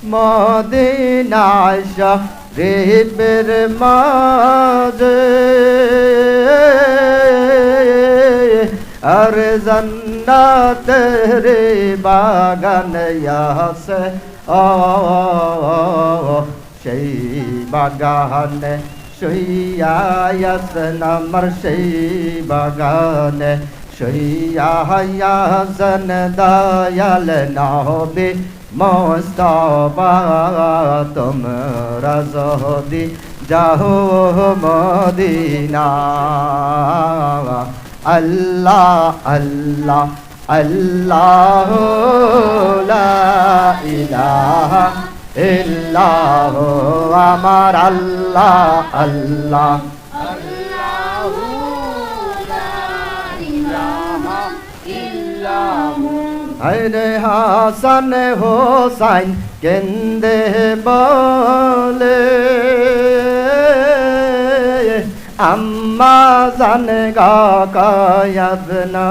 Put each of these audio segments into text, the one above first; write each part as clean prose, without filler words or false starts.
Medina শরীফের মাঝে আর জান্নাতের বাগান আছে সেই বাগানে শুইয়া আছেন আমার সেই বাগানে শুইয়া আছেন দয়াল নবী মুস্তাফা তোমরা যদি যাও মদিনা আল্লাহ আল্লাহ আল্লাহ লা ইলাহা ইল্লাহ আমার আল্লাহ আল্লাহ আরে হাসান হোসাইন কেন্দে বলে আম্মা জান গা কায়াবনা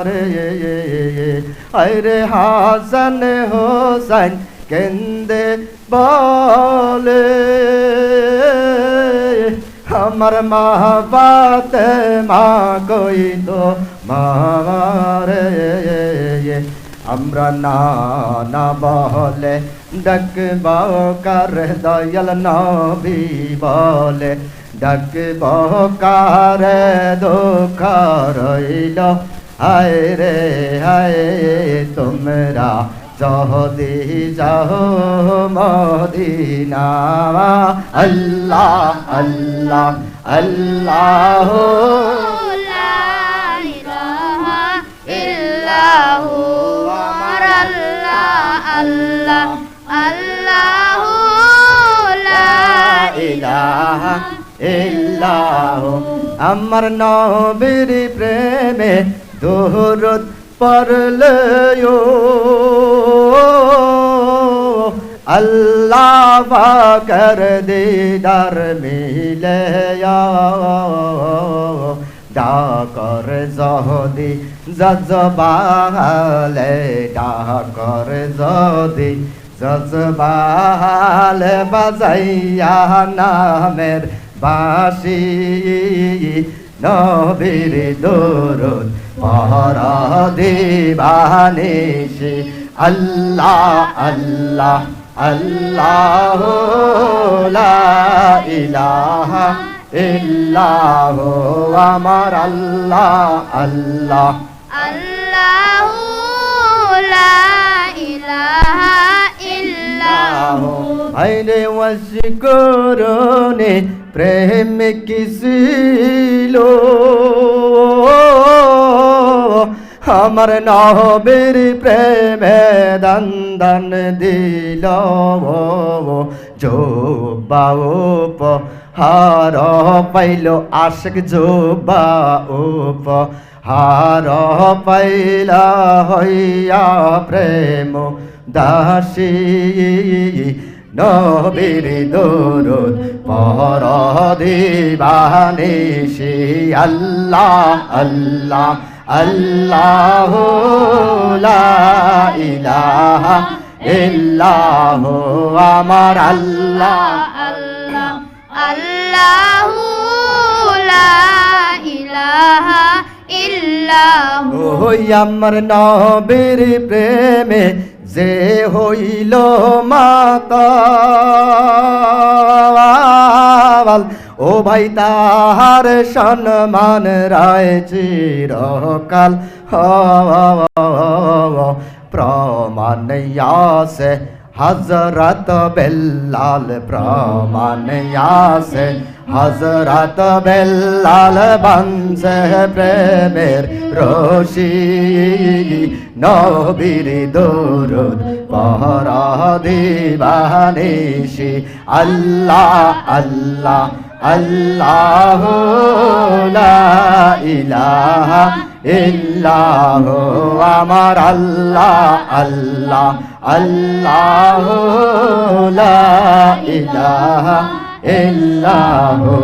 রে আরে হাসান হোসাইন কেন্দে বলে আমার মা বাতে মা কই তো মারে আমরা না না বলে ডাকব কার দয়াল নবী বলে ডাকব কার দুঃখ রইল হায় রে হায় তোমরা যদি যাও মদিনা আল্লাহ আল্লাহ আল্লাহ লা ইলাহা ইল্লাহু আমার আল্লাহ আল্লাহ আল্লাহু লা ইলাহা ইল্লাহু আমার নবীর প্রেমে দরুদ পড়লে আল্লাহ পাকের দিদার মিলে ডাকর যদি জজবালে ডাকর যদি জজবালে বাজাইয়া নামের বাঁশি নবীর দরুদ পড়া দিবানিশি আল্লাহ আল্লাহ আল্লাহ লা ইলাহা ইল্লাহু আমার আল্লাহ আল্লাহ আল্লাহু লা ইলাহা ইল্লাহু আইরে ওয়াশকুরুনি প্রেম কিছিল আমার নবীর প্রেমে দান দান দিল জোবা উপহার পাইল আশিক জোবা উপহার পাইল হইয়া প্রেম দাসী নবীর দরুদ পড়া দিবানিশি আল্লাহ আল্লাহ আল্লাহ লা ইলাহা ইল্লাহু আমার আল্লাহ আল্লাহ আল্লাহু লা ইলাহা ইল্লাহু ওই আমার নবীর প্রেমে যে হইল মাতাল ও ভাই তাহার সম্মান রায় চিরকাল প্রমাণ আছে হযরত বেলাল প্রমাণ আছে হযরত বেলাল বংশে প্রেমের রশি নবীর দরুদ পড়া দিবানিশি আল্লাহ আল্লাহ আল্লাহ লা ইলাহা ইল্লাহু আমার আল্লাহ আল্লাহ আল্লাহ লা ইলাহা ইল্লাহু